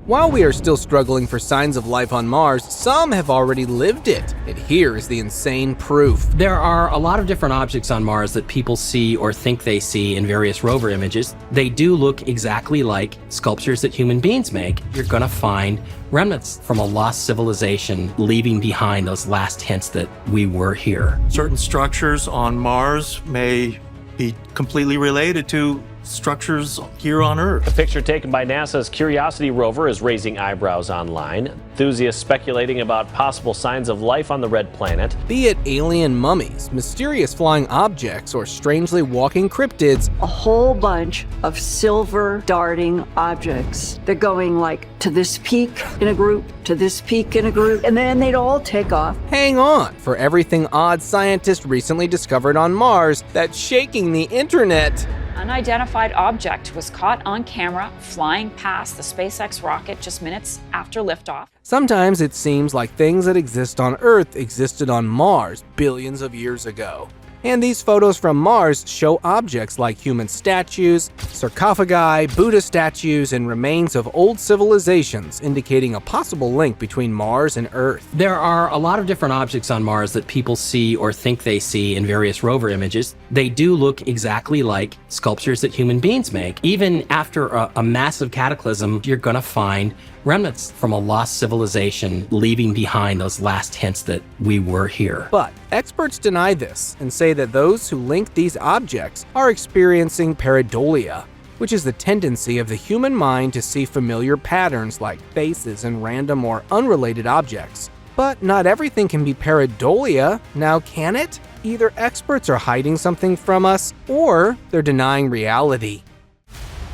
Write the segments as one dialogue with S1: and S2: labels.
S1: While we are still struggling for signs of life on Mars, some have already lived it, and here is the insane proof.
S2: There are a lot of different objects on Mars that people see or think they see in various rover images. They do look exactly like sculptures that human beings make. You're gonna find remnants from a lost civilization, leaving behind those last hints that we were here.
S3: Certain structures on Mars may be completely related to structures here on Earth.
S4: A picture taken by NASA's Curiosity rover is raising eyebrows online. Enthusiasts speculating about possible signs of life on the red planet.
S1: Be it alien mummies, mysterious flying objects, or strangely walking cryptids,
S5: a whole bunch of silver darting objects. They're going like to this peak in a group, to this peak in a group, and then they'd all take off.
S1: hang on for everything odd scientists recently discovered on Mars that's shaking the internet.
S6: Unidentified object was caught on camera flying past the SpaceX rocket just minutes after liftoff.
S1: Sometimes it seems like things that exist on Earth existed on Mars billions of years ago. And these photos from Mars show objects like human statues, sarcophagi, Buddha statues, and remains of old civilizations, indicating a possible link between Mars and Earth.
S2: There are a lot of different objects on Mars that people see or think they see in various rover images. They do look exactly like sculptures that human beings make. Even after a massive cataclysm, you're gonna find remnants from a lost civilization, leaving behind those last hints that we were here.
S1: But experts deny this and say that those who link these objects are experiencing pareidolia, which is the tendency of the human mind to see familiar patterns like faces and random or unrelated objects. But not everything can be pareidolia, now can it? Either experts are hiding something from us, or they're denying reality.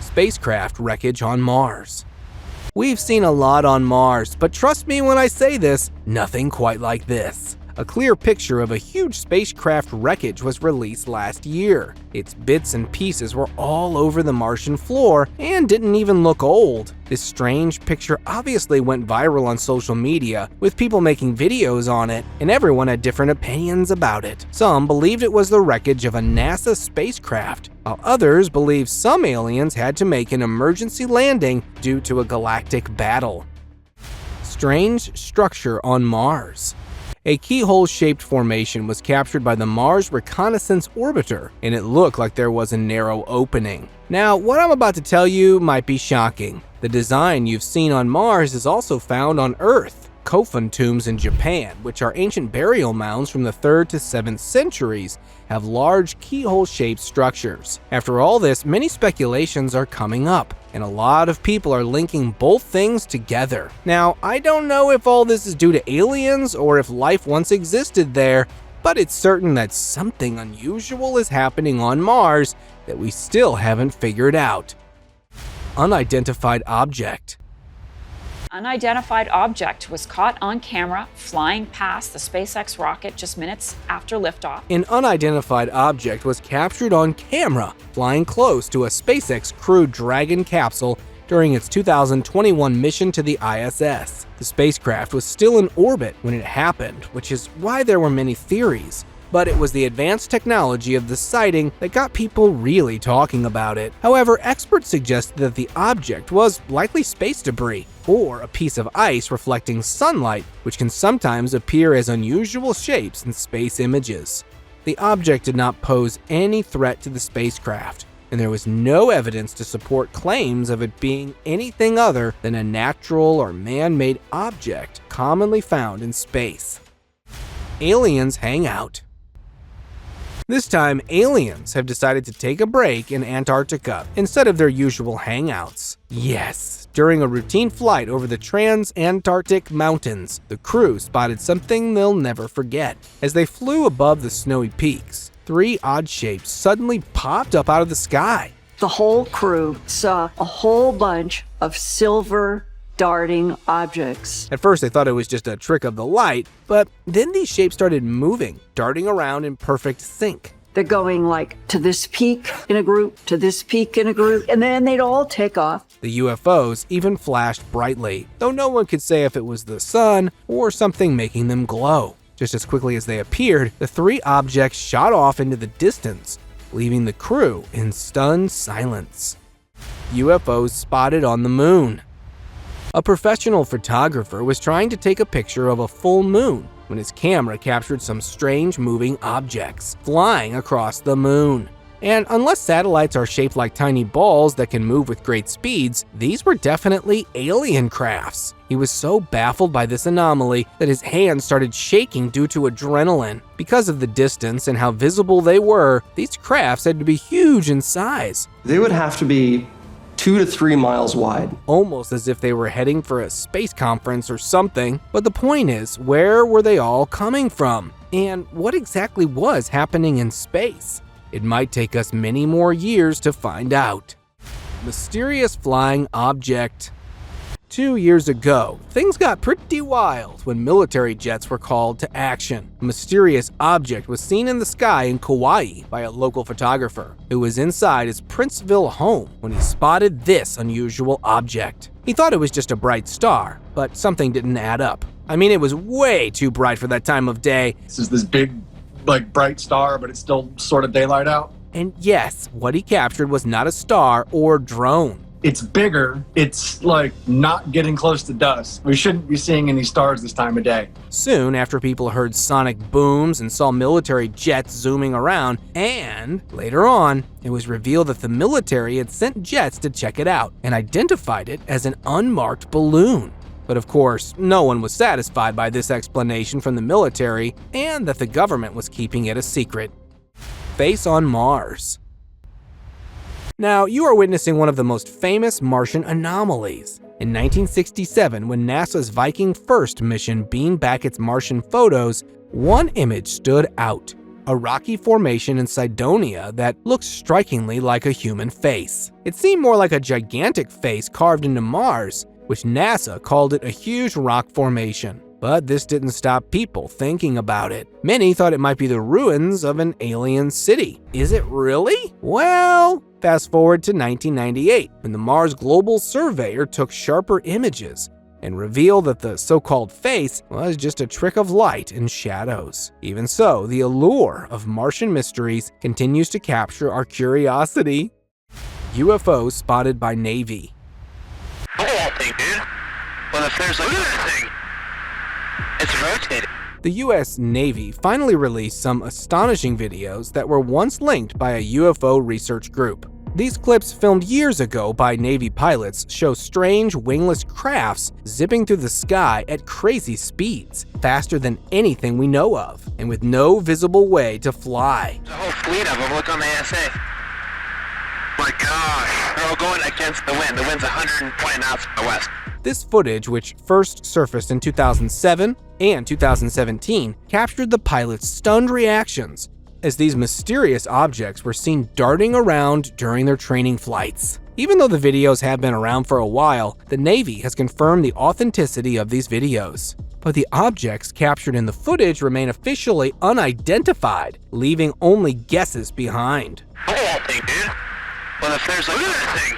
S1: Spacecraft wreckage on Mars. We've seen a lot on Mars, but trust me when I say this, nothing quite like this. A clear picture of a huge spacecraft wreckage was released last year. Its bits and pieces were all over the Martian floor and didn't even look old. This strange picture obviously went viral on social media, with people making videos on it, and everyone had different opinions about it. Some believed it was the wreckage of a NASA spacecraft, while others believed some aliens had to make an emergency landing due to a galactic battle. Strange structure on Mars. A keyhole-shaped formation was captured by the Mars Reconnaissance Orbiter, and it looked like there was a narrow opening. Now, what I'm about to tell you might be shocking. The design you've seen on Mars is also found on Earth. Kofun tombs in Japan, which are ancient burial mounds from the 3rd to 7th centuries, have large keyhole-shaped structures. After all this, many speculations are coming up, and a lot of people are linking both things together. Now, I don't know if all this is due to aliens or if life once existed there, but it's certain that something unusual is happening on Mars that we still haven't figured out. Unidentified object.
S6: Unidentified object was caught on camera flying past the SpaceX rocket just minutes after liftoff.
S1: An unidentified object was captured on camera flying close to a SpaceX Crew Dragon capsule during its 2021 mission to the ISS. The spacecraft was still in orbit when it happened, which is why there were many theories. But it was the advanced technology of the sighting that got people really talking about it. However, experts suggested that the object was likely space debris, or a piece of ice reflecting sunlight, which can sometimes appear as unusual shapes in space images. The object did not pose any threat to the spacecraft, and there was no evidence to support claims of it being anything other than a natural or man-made object commonly found in space. Aliens hang out. This time, aliens have decided to take a break in Antarctica instead of their usual hangouts. Yes, during a routine flight over the Trans-Antarctic Mountains, the crew spotted something they'll never forget. As they flew above the snowy peaks, 3 odd shapes suddenly popped up out of the sky.
S5: The whole crew saw a whole bunch of silver darting objects.
S1: At first, they thought it was just a trick of the light, but then these shapes started moving, darting around in perfect sync.
S5: They're going like to this peak in a group, to this peak in a group, and then they'd all take off.
S1: The UFOs even flashed brightly, though no one could say if it was the sun or something making them glow. Just as quickly as they appeared, the 3 objects shot off into the distance, leaving the crew in stunned silence. UFOs spotted on the moon. A professional photographer was trying to take a picture of a full moon when his camera captured some strange moving objects flying across the moon. And unless satellites are shaped like tiny balls that can move with great speeds, these were definitely alien crafts. He was so baffled by this anomaly that his hands started shaking due to adrenaline. Because of the distance and how visible they were, these crafts had to be huge in size.
S7: They would have to be 2 to 3 miles wide.
S1: Almost as if they were heading for a space conference or something. But the point is, where were they all coming from? And what exactly was happening in space? It might take us many more years to find out. Mysterious flying object. 2 years ago, things got pretty wild when military jets were called to action. A mysterious object was seen in the sky in Kauai by a local photographer who was inside his Princeville home when he spotted this unusual object. He thought it was just a bright star, but something didn't add up. I mean, it was way too bright for that time of day.
S8: This is this big, bright star, but it's still sort of daylight out.
S1: And yes, what he captured was not a star or drone.
S8: It's bigger. It's not getting close to dusk. We shouldn't be seeing any stars this time of day.
S1: Soon after people heard sonic booms and saw military jets zooming around, and later on, it was revealed that the military had sent jets to check it out and identified it as an unmarked balloon. But of course, no one was satisfied by this explanation from the military and that the government was keeping it a secret. Face on Mars. Now, you are witnessing one of the most famous Martian anomalies. In 1967, when NASA's Viking 1 mission beamed back its Martian photos, one image stood out. A rocky formation in Cydonia that looks strikingly like a human face. It seemed more like a gigantic face carved into Mars, which NASA called it a huge rock formation. But this didn't stop people thinking about it. Many thought it might be the ruins of an alien city. Is it really? Well, fast forward to 1998, when the Mars Global Surveyor took sharper images and revealed that the so-called face was just a trick of light and shadows. Even so, the allure of Martian mysteries continues to capture our curiosity. UFO spotted by Navy.
S9: Look at that thing, dude. Well, if there's look at that thing. It's rotating.
S1: The US Navy finally released some astonishing videos that were once linked by a UFO research group. These clips filmed years ago by Navy pilots show strange wingless crafts zipping through the sky at crazy speeds, faster than anything we know of, and with no visible way to fly.
S9: There's a whole fleet of them. Look on the ASA. My gosh, they're all going against the wind. The wind's 120 knots from the west.
S1: This footage, which first surfaced in 2007 and 2017, captured the pilots' stunned reactions as these mysterious objects were seen darting around during their training flights. Even though the videos have been around for a while, the Navy has confirmed the authenticity of these videos. But the objects captured in the footage remain officially unidentified, leaving only guesses behind.
S9: Look at that thing, dude. Well, if there's look at that thing.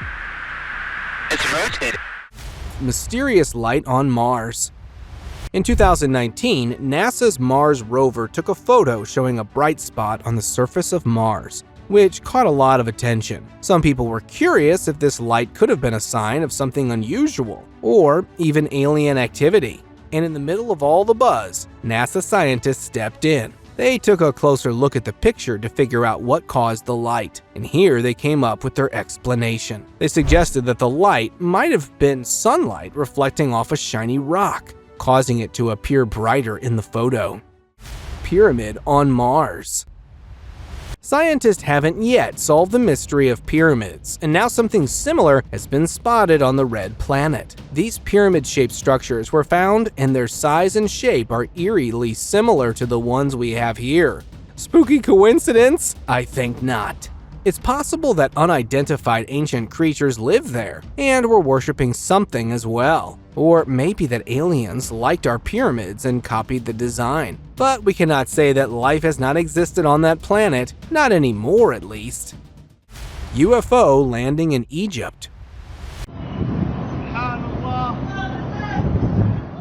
S9: It's rotating.
S1: Mysterious light on Mars. In 2019, NASA's Mars rover took a photo showing a bright spot on the surface of Mars, which caught a lot of attention. Some people were curious if this light could have been a sign of something unusual, or even alien activity. And in the middle of all the buzz, NASA scientists stepped in. They took a closer look at the picture to figure out what caused the light, and here they came up with their explanation. They suggested that the light might have been sunlight reflecting off a shiny rock, causing it to appear brighter in the photo. Pyramid on Mars. Scientists haven't yet solved the mystery of pyramids, and now something similar has been spotted on the red planet. These pyramid-shaped structures were found, and their size and shape are eerily similar to the ones we have here. Spooky coincidence? I think not. It's possible that unidentified ancient creatures lived there, and were worshipping something as well. Or maybe that aliens liked our pyramids and copied the design. But we cannot say that life has not existed on that planet, not anymore at least. UFO landing in Egypt.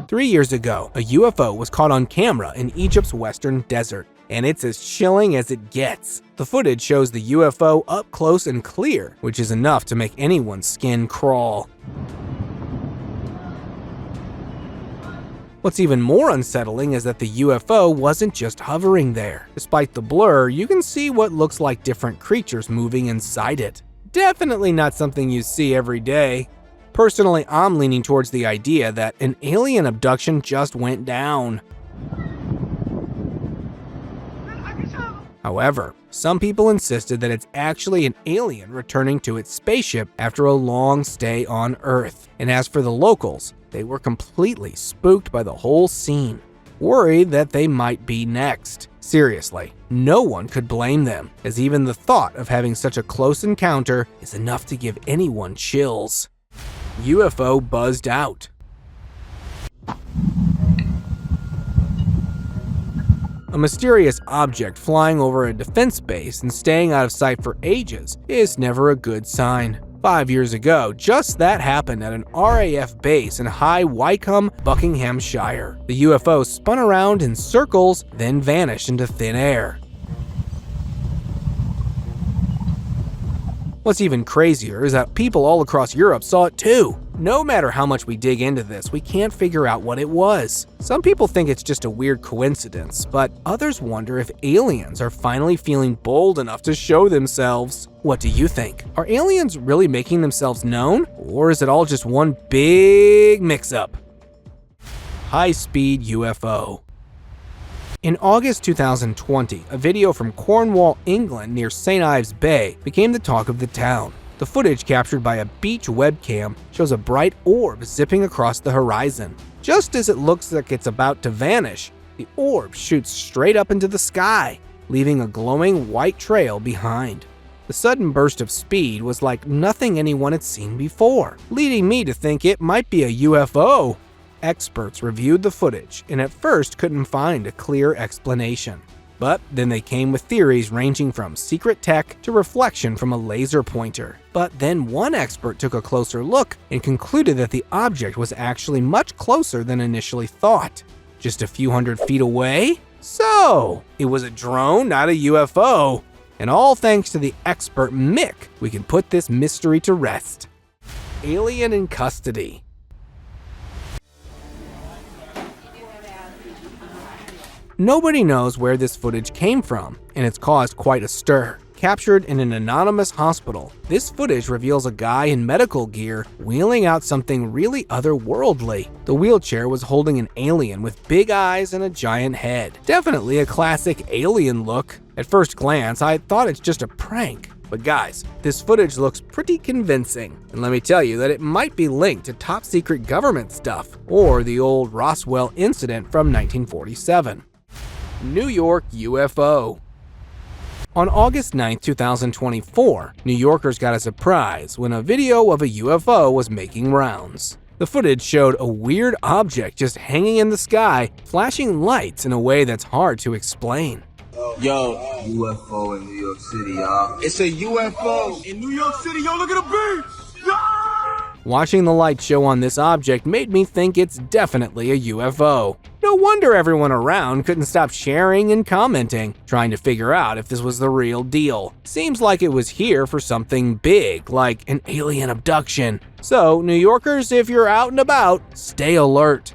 S1: 3 years ago, a UFO was caught on camera in Egypt's western desert, and it's as chilling as it gets. The footage shows the UFO up close and clear, which is enough to make anyone's skin crawl. What's even more unsettling is that the UFO wasn't just hovering there. Despite the blur, you can see what looks like different creatures moving inside it. Definitely not something you see every day. Personally, I'm leaning towards the idea that an alien abduction just went down. However, some people insisted that it's actually an alien returning to its spaceship after a long stay on Earth. And as for the locals, they were completely spooked by the whole scene, worried that they might be next. Seriously, no one could blame them, as even the thought of having such a close encounter is enough to give anyone chills. UFO buzzed out. A mysterious object flying over a defense base and staying out of sight for ages is never a good sign. 5 years ago, just that happened at an RAF base in High Wycombe, Buckinghamshire. The UFO spun around in circles, then vanished into thin air. What's even crazier is that people all across Europe saw it too. No matter how much we dig into this, we can't figure out what it was. Some people think it's just a weird coincidence, but others wonder if aliens are finally feeling bold enough to show themselves. What do you think? Are aliens really making themselves known? Or is it all just one big mix-up? Highspeed UFO. In August 2020, a video from Cornwall, England near St. Ives Bay became the talk of the town. The footage captured by a beach webcam shows a bright orb zipping across the horizon. Just as it looks like it's about to vanish, the orb shoots straight up into the sky, leaving a glowing white trail behind. The sudden burst of speed was like nothing anyone had seen before, leading me to think it might be a UFO. Experts reviewed the footage and at first couldn't find a clear explanation. But then they came with theories ranging from secret tech to reflection from a laser pointer. But then one expert took a closer look and concluded that the object was actually much closer than initially thought. Just a few hundred feet away? So, it was a drone, not a UFO. And all thanks to the expert Mick, we can put this mystery to rest. Alien in custody. Nobody knows where this footage came from, and it's caused quite a stir. Captured in an anonymous hospital, this footage reveals a guy in medical gear wheeling out something really otherworldly. The wheelchair was holding an alien with big eyes and a giant head. Definitely a classic alien look. At first glance, I thought it's just a prank. But guys, this footage looks pretty convincing. And let me tell you that it might be linked to top secret government stuff, or the old Roswell incident from 1947. New York UFO. On August 9, 2024, New Yorkers got a surprise when a video of a UFO was making rounds. The footage showed a weird object just hanging in the sky, flashing lights in a way that's hard to explain.
S10: Yo, UFO in New York City, y'all. It's a UFO in New York City, yo, look at the beach!
S1: Watching the light show on this object made me think it's definitely a UFO. No wonder everyone around couldn't stop sharing and commenting, trying to figure out if this was the real deal. Seems like it was here for something big, like an alien abduction. So, New Yorkers, if you're out and about, stay alert.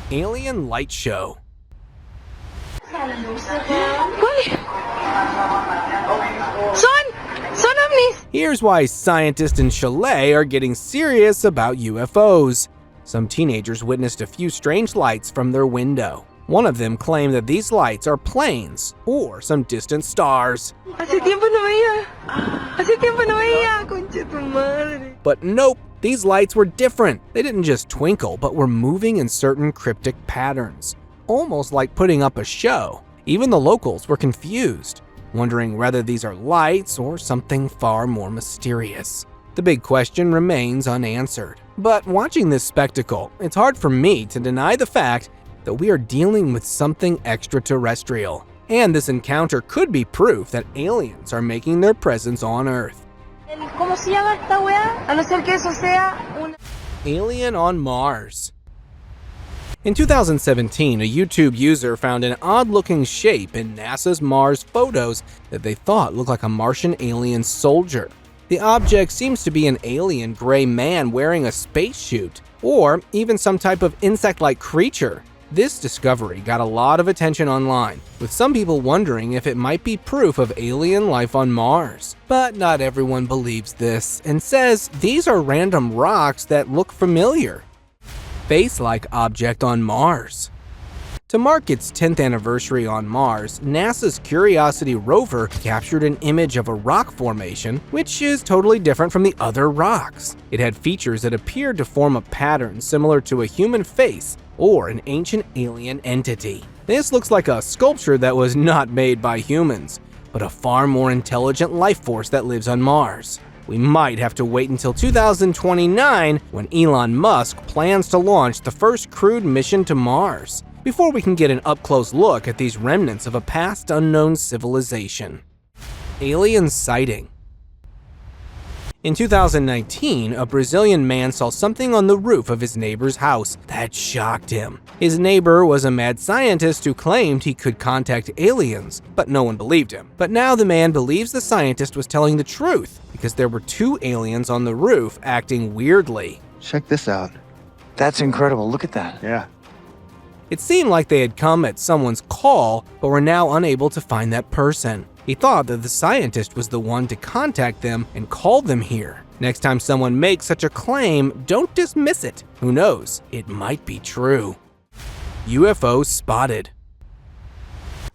S1: Alien light show.
S11: Son ovnis!
S1: Here's why scientists in Chile are getting serious about UFOs. Some teenagers witnessed a few strange lights from their window. One of them claimed that these lights are planes or some distant stars. But nope, these lights were different. They didn't just twinkle, but were moving in certain cryptic patterns, almost like putting up a show. Even the locals were confused, wondering whether these are lights or something far more mysterious. The big question remains unanswered. But watching this spectacle, it's hard for me to deny the fact that we are dealing with something extraterrestrial. And this encounter could be proof that aliens are making their presence on Earth. Alien on Mars. In 2017, a YouTube user found an odd-looking shape in NASA's Mars photos that they thought looked like a Martian alien soldier. The object seems to be an alien gray man wearing a spacesuit, or even some type of insect-like creature. This discovery got a lot of attention online, with some people wondering if it might be proof of alien life on Mars. But not everyone believes this and says these are random rocks that look familiar. Face-like object on Mars. To mark its 10th anniversary on Mars, NASA's Curiosity rover captured an image of a rock formation, which is totally different from the other rocks. It had features that appeared to form a pattern similar to a human face or an ancient alien entity. This looks like a sculpture that was not made by humans, but a far more intelligent life force that lives on Mars. We might have to wait until 2029 when Elon Musk plans to launch the first crewed mission to Mars, before we can get an up-close look at these remnants of a past unknown civilization. Alien sighting. In 2019, a Brazilian man saw something on the roof of his neighbor's house that shocked him. His neighbor was a mad scientist who claimed he could contact aliens, but no one believed him. But now the man believes the scientist was telling the truth, because there were 2 aliens on the roof acting weirdly.
S10: Check this out. That's incredible. Look at that. Yeah.
S1: It seemed like they had come at someone's call, but were now unable to find that person. He thought that the scientist was the one to contact them and call them here. Next time someone makes such a claim, don't dismiss it. Who knows? It might be true. UFO Spotted.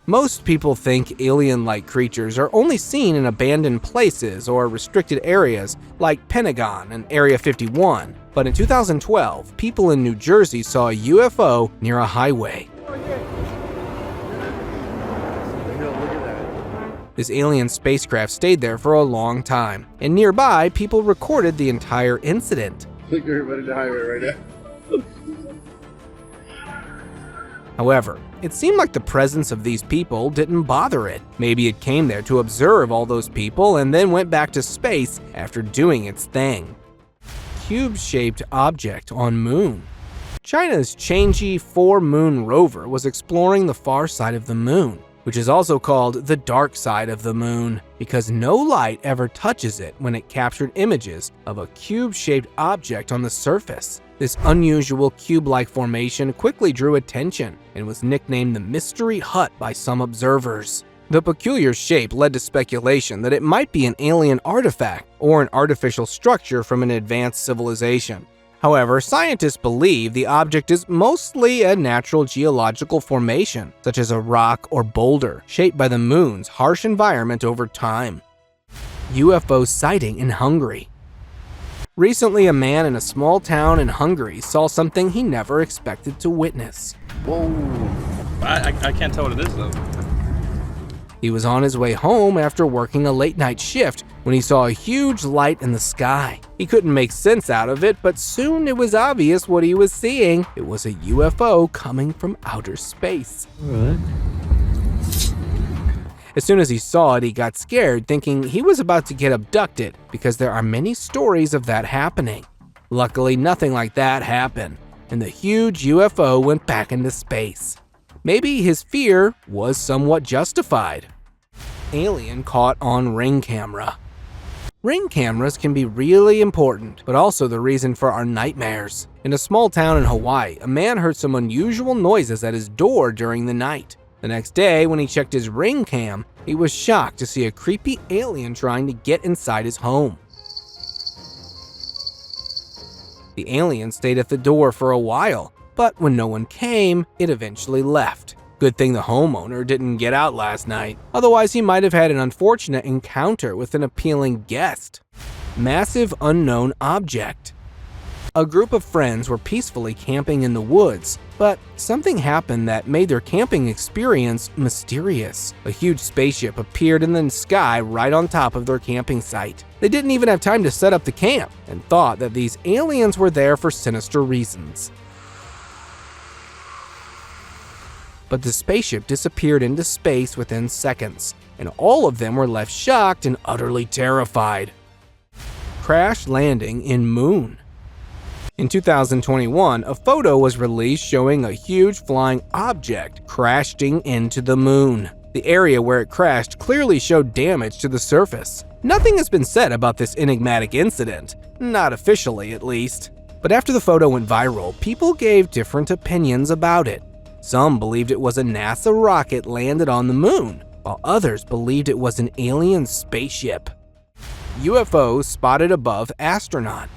S1: Most people think alien-like creatures are only seen in abandoned places or restricted areas like Pentagon and Area 51. But in 2012, people in New Jersey saw a UFO near a highway. This alien spacecraft stayed there for a long time, and nearby, people recorded the entire incident.
S10: Look at everybody in the highway right now.
S1: However, it seemed like the presence of these people didn't bother it. Maybe it came there to observe all those people and then went back to space after doing its thing. Cube-shaped object on Moon. China's Chang'e 4 Moon rover was exploring the far side of the Moon, which is also called the dark side of the Moon, because no light ever touches it when it captured images of a cube-shaped object on the surface. This unusual cube-like formation quickly drew attention and was nicknamed the Mystery Hut by some observers. The peculiar shape led to speculation that it might be an alien artifact or an artificial structure from an advanced civilization. However, scientists believe the object is mostly a natural geological formation, such as a rock or boulder, shaped by the Moon's harsh environment over time. UFO sighting in Hungary. Recently, a man in a small town in Hungary saw something he never expected to witness.
S11: Whoa. I can't tell what it is, though.
S1: He was on his way home after working a late-night shift when he saw a huge light in the sky. He couldn't make sense out of it, but soon it was obvious what he was seeing. It was a UFO coming from outer space.
S11: What?
S1: As soon as he saw it, he got scared, thinking he was about to get abducted, because there are many stories of that happening. Luckily, nothing like that happened, and the huge UFO went back into space. Maybe his fear was somewhat justified. Alien caught on Ring camera. Ring cameras can be really important, but also the reason for our nightmares. In a small town in Hawaii, a man heard some unusual noises at his door during the night. The next day, when he checked his Ring cam, he was shocked to see a creepy alien trying to get inside his home. The alien stayed at the door for a while, but when no one came, it eventually left. Good thing the homeowner didn't get out last night, otherwise he might have had an unfortunate encounter with an appealing guest. Massive unknown object. A group of friends were peacefully camping in the woods, but something happened that made their camping experience mysterious. A huge spaceship appeared in the sky right on top of their camping site. They didn't even have time to set up the camp and thought that these aliens were there for sinister reasons. But the spaceship disappeared into space within seconds, and all of them were left shocked and utterly terrified. Crash landing in Moon. In 2021, a photo was released showing a huge flying object crashing into the Moon. The area where it crashed clearly showed damage to the surface. Nothing has been said about this enigmatic incident, not officially at least. But after the photo went viral, people gave different opinions about it. Some believed it was a NASA rocket landed on the moon, while others believed it was an alien spaceship. UFOs spotted above astronaut.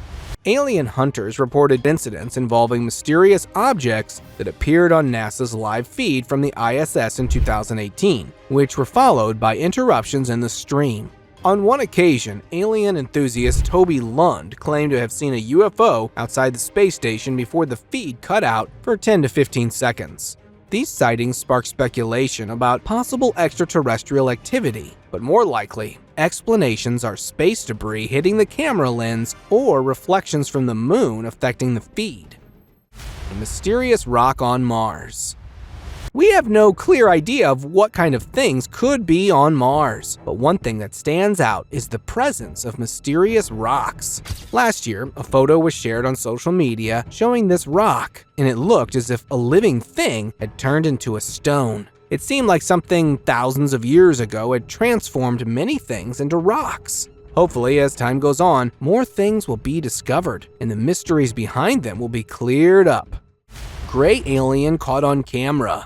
S1: Alien hunters reported incidents involving mysterious objects that appeared on NASA's live feed from the ISS in 2018, which were followed by interruptions in the stream. On one occasion, alien enthusiast Toby Lund claimed to have seen a UFO outside the space station before the feed cut out for 10 to 15 seconds. These sightings sparked speculation about possible extraterrestrial activity, but more likely, explanations are space debris hitting the camera lens or reflections from the moon affecting the feed. A mysterious rock on Mars. We have no clear idea of what kind of things could be on Mars, but one thing that stands out is the presence of mysterious rocks. Last year, a photo was shared on social media showing this rock, and it looked as if a living thing had turned into a stone. It seemed like something thousands of years ago had transformed many things into rocks. Hopefully, as time goes on, more things will be discovered, and the mysteries behind them will be cleared up. Gray alien caught on camera.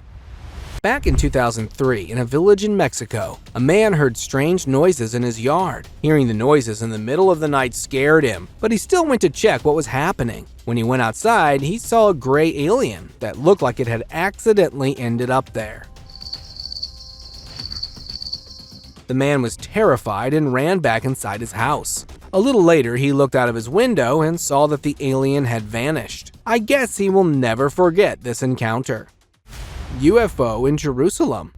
S1: Back in 2003, in a village in Mexico, a man heard strange noises in his yard. Hearing the noises in the middle of the night scared him, but he still went to check what was happening. When he went outside, he saw a gray alien that looked like it had accidentally ended up there. The man was terrified and ran back inside his house. A little later, he looked out of his window and saw that the alien had vanished. I guess he will never forget this encounter. UFO in Jerusalem.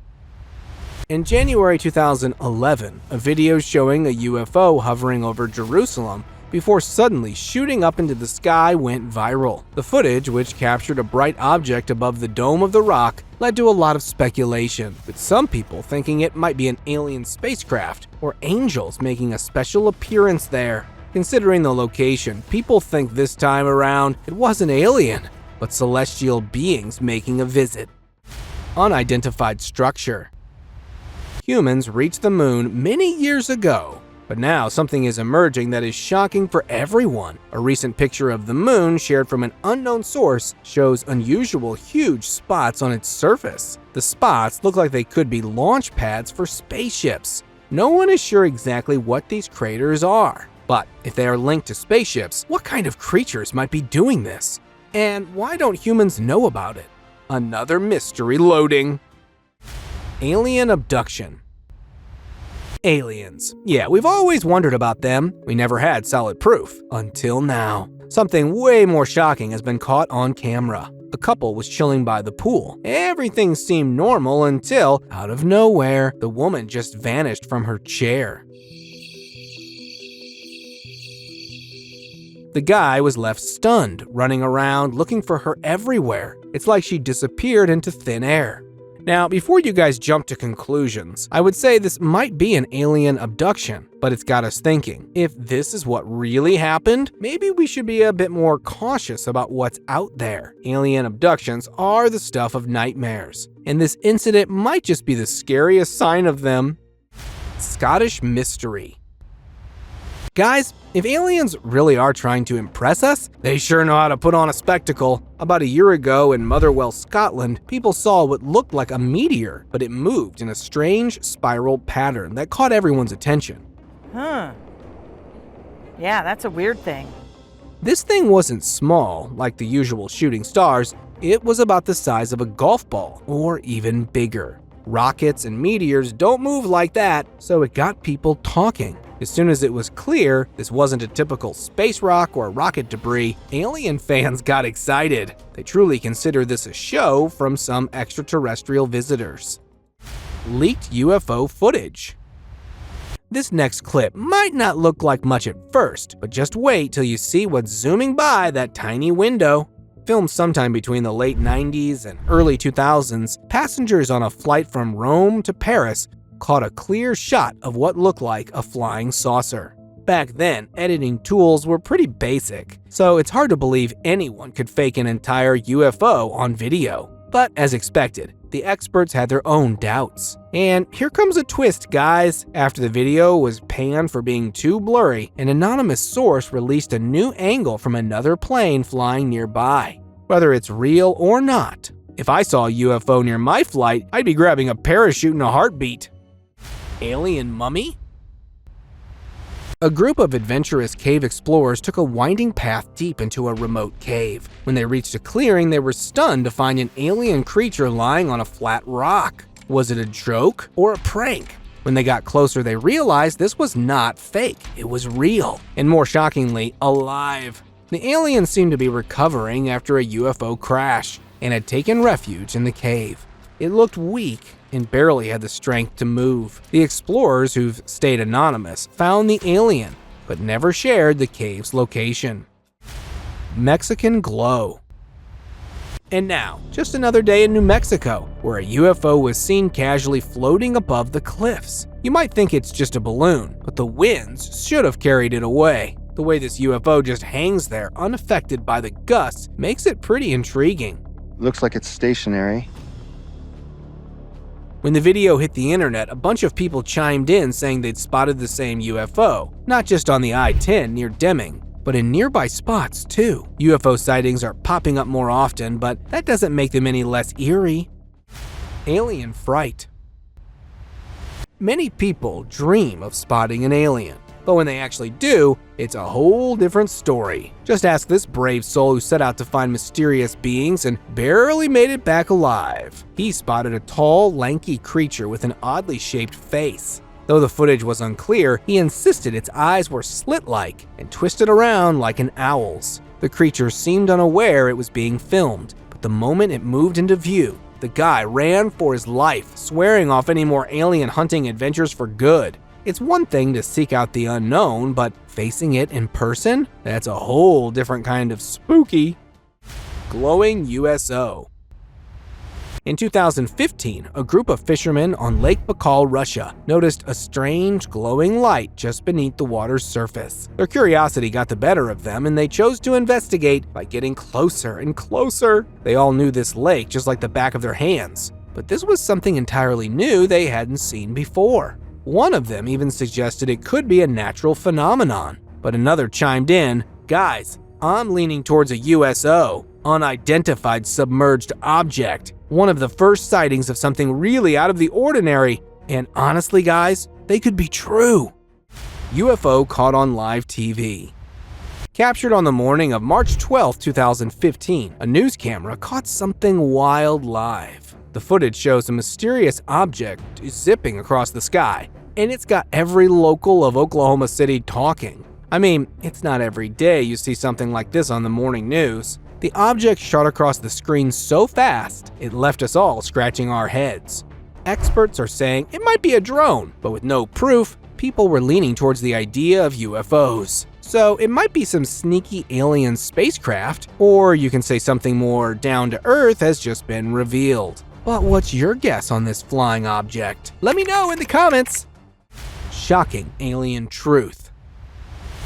S1: In January 2011, a video showing a UFO hovering over Jerusalem before suddenly shooting up into the sky went viral. The footage, which captured a bright object above the dome of the rock, led to a lot of speculation, with some people thinking it might be an alien spacecraft or angels making a special appearance there. Considering the location, people think this time around it wasn't alien, but celestial beings making a visit. Unidentified structure. Humans reached the moon many years ago, but now something is emerging that is shocking for everyone. A recent picture of the moon shared from an unknown source shows unusual huge spots on its surface. The spots look like they could be launch pads for spaceships. No one is sure exactly what these craters are, but if they are linked to spaceships, what kind of creatures might be doing this? And why don't humans know about it? Another mystery loading. Alien abduction. Aliens. Yeah, we've always wondered about them. We never had solid proof. Until now. Something way more shocking has been caught on camera. A couple was chilling by the pool. Everything seemed normal until, out of nowhere, the woman just vanished from her chair. The guy was left stunned, running around looking for her everywhere. It's like she disappeared into thin air. Now, before you guys jump to conclusions, I would say this might be an alien abduction, but it's got us thinking. If this is what really happened, maybe we should be a bit more cautious about what's out there. Alien abductions are the stuff of nightmares, and this incident might just be the scariest sign of them. Scottish mystery. Guys, if aliens really are trying to impress us, they sure know how to put on a spectacle. About a year ago in Motherwell, Scotland, people saw what looked like a meteor, but it moved in a strange spiral pattern that caught everyone's attention.
S12: Huh. Yeah, that's a weird thing.
S1: This thing wasn't small, like the usual shooting stars. It was about the size of a golf ball, or even bigger. Rockets and meteors don't move like that, so it got people talking. As soon as it was clear this wasn't a typical space rock or rocket debris, alien fans got excited. They truly consider this a show from some extraterrestrial visitors. Leaked UFO footage. This next clip might not look like much at first, but just wait till you see what's zooming by that tiny window. Filmed sometime between the late 90s and early 2000s, passengers on a flight from Rome to Paris caught a clear shot of what looked like a flying saucer. Back then, editing tools were pretty basic, so it's hard to believe anyone could fake an entire UFO on video. But as expected, the experts had their own doubts. And here comes a twist, guys. After the video was panned for being too blurry, an anonymous source released a new angle from another plane flying nearby. Whether it's real or not, if I saw a UFO near my flight, I'd be grabbing a parachute in a heartbeat. Alien mummy? A group of adventurous cave explorers took a winding path deep into a remote cave. When they reached a clearing, they were stunned to find an alien creature lying on a flat rock. Was it a joke or a prank? When they got closer, they realized this was not fake. It was real, and more shockingly, alive. The alien seemed to be recovering after a UFO crash and had taken refuge in the cave. It looked weak and barely had the strength to move. The explorers, who've stayed anonymous, found the alien, but never shared the cave's location. Mexican glow. And now, just another day in New Mexico, where a UFO was seen casually floating above the cliffs. You might think it's just a balloon, but the winds should have carried it away. The way this UFO just hangs there, unaffected by the gusts, makes it pretty intriguing.
S13: Looks like it's stationary.
S1: When the video hit the internet, a bunch of people chimed in saying they'd spotted the same UFO, not just on the I-10 near Deming, but in nearby spots too. UFO sightings are popping up more often, but that doesn't make them any less eerie. Alien fright. Many people dream of spotting an alien, but when they actually do, it's a whole different story. Just ask this brave soul who set out to find mysterious beings and barely made it back alive. He spotted a tall, lanky creature with an oddly shaped face. Though the footage was unclear, he insisted its eyes were slit-like and twisted around like an owl's. The creature seemed unaware it was being filmed, but the moment it moved into view, the guy ran for his life, swearing off any more alien hunting adventures for good. It's one thing to seek out the unknown, but facing it in person? That's a whole different kind of spooky. Glowing USO. In 2015, a group of fishermen on Lake Baikal, Russia, noticed a strange glowing light just beneath the water's surface. Their curiosity got the better of them, and they chose to investigate by getting closer and closer. They all knew this lake just like the back of their hands, but this was something entirely new they hadn't seen before. One of them even suggested it could be a natural phenomenon, but another chimed in, "Guys, I'm leaning towards a USO, unidentified submerged object, one of the first sightings of something really out of the ordinary, and honestly guys, they could be true." UFO caught on live TV. Captured on the morning of March 12, 2015, a news camera caught something wild live. The footage shows a mysterious object zipping across the sky, and it's got every local of Oklahoma City talking. I mean, it's not every day you see something like this on the morning news. The object shot across the screen so fast, it left us all scratching our heads. Experts are saying it might be a drone, but with no proof, people were leaning towards the idea of UFOs. So it might be some sneaky alien spacecraft, or you can say something more down to earth has just been revealed. But what's your guess on this flying object? Let me know in the comments. Shocking alien truth.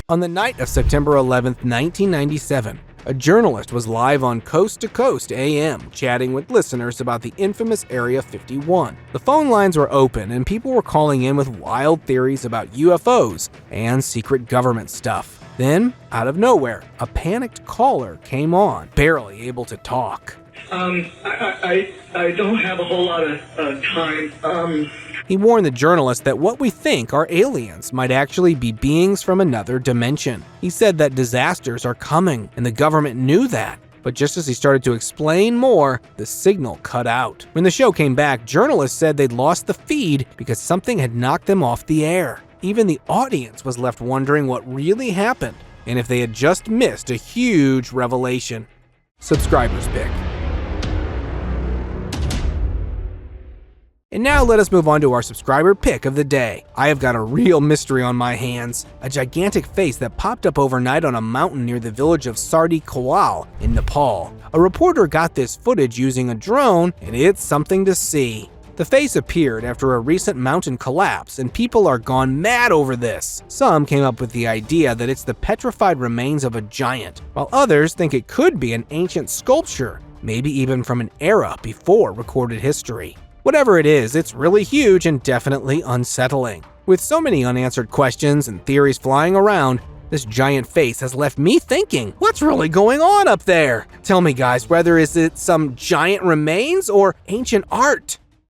S1: On the night of September 11th, 1997, a journalist was live on Coast to Coast AM chatting with listeners about the infamous Area 51. The phone lines were open and people were calling in with wild theories about UFOs and secret government stuff. Then, out of nowhere, a panicked caller came on, barely able to talk.
S14: I don't have a whole lot of time.
S1: He warned the journalist that what we think are aliens might actually be beings from another dimension. He said that disasters are coming, and the government knew that. But just as he started to explain more, the signal cut out. When the show came back, journalists said they'd lost the feed because something had knocked them off the air. Even the audience was left wondering what really happened, and if they had just missed a huge revelation. Subscribers pick. And now let us move on to our subscriber pick of the day. I have got a real mystery on my hands. A gigantic face that popped up overnight on a mountain near the village of Sardi Kowal in Nepal. A reporter got this footage using a drone, and it's something to see. The face appeared after a recent mountain collapse, and people are gone mad over this. Some came up with the idea that it's the petrified remains of a giant, while others think it could be an ancient sculpture maybe even from an era before recorded history. Whatever it is, it's really huge and definitely unsettling. With so many unanswered questions and theories flying around, this giant face has left me thinking, what's really going on up there? Tell me guys, whether is it some giant remains or ancient art?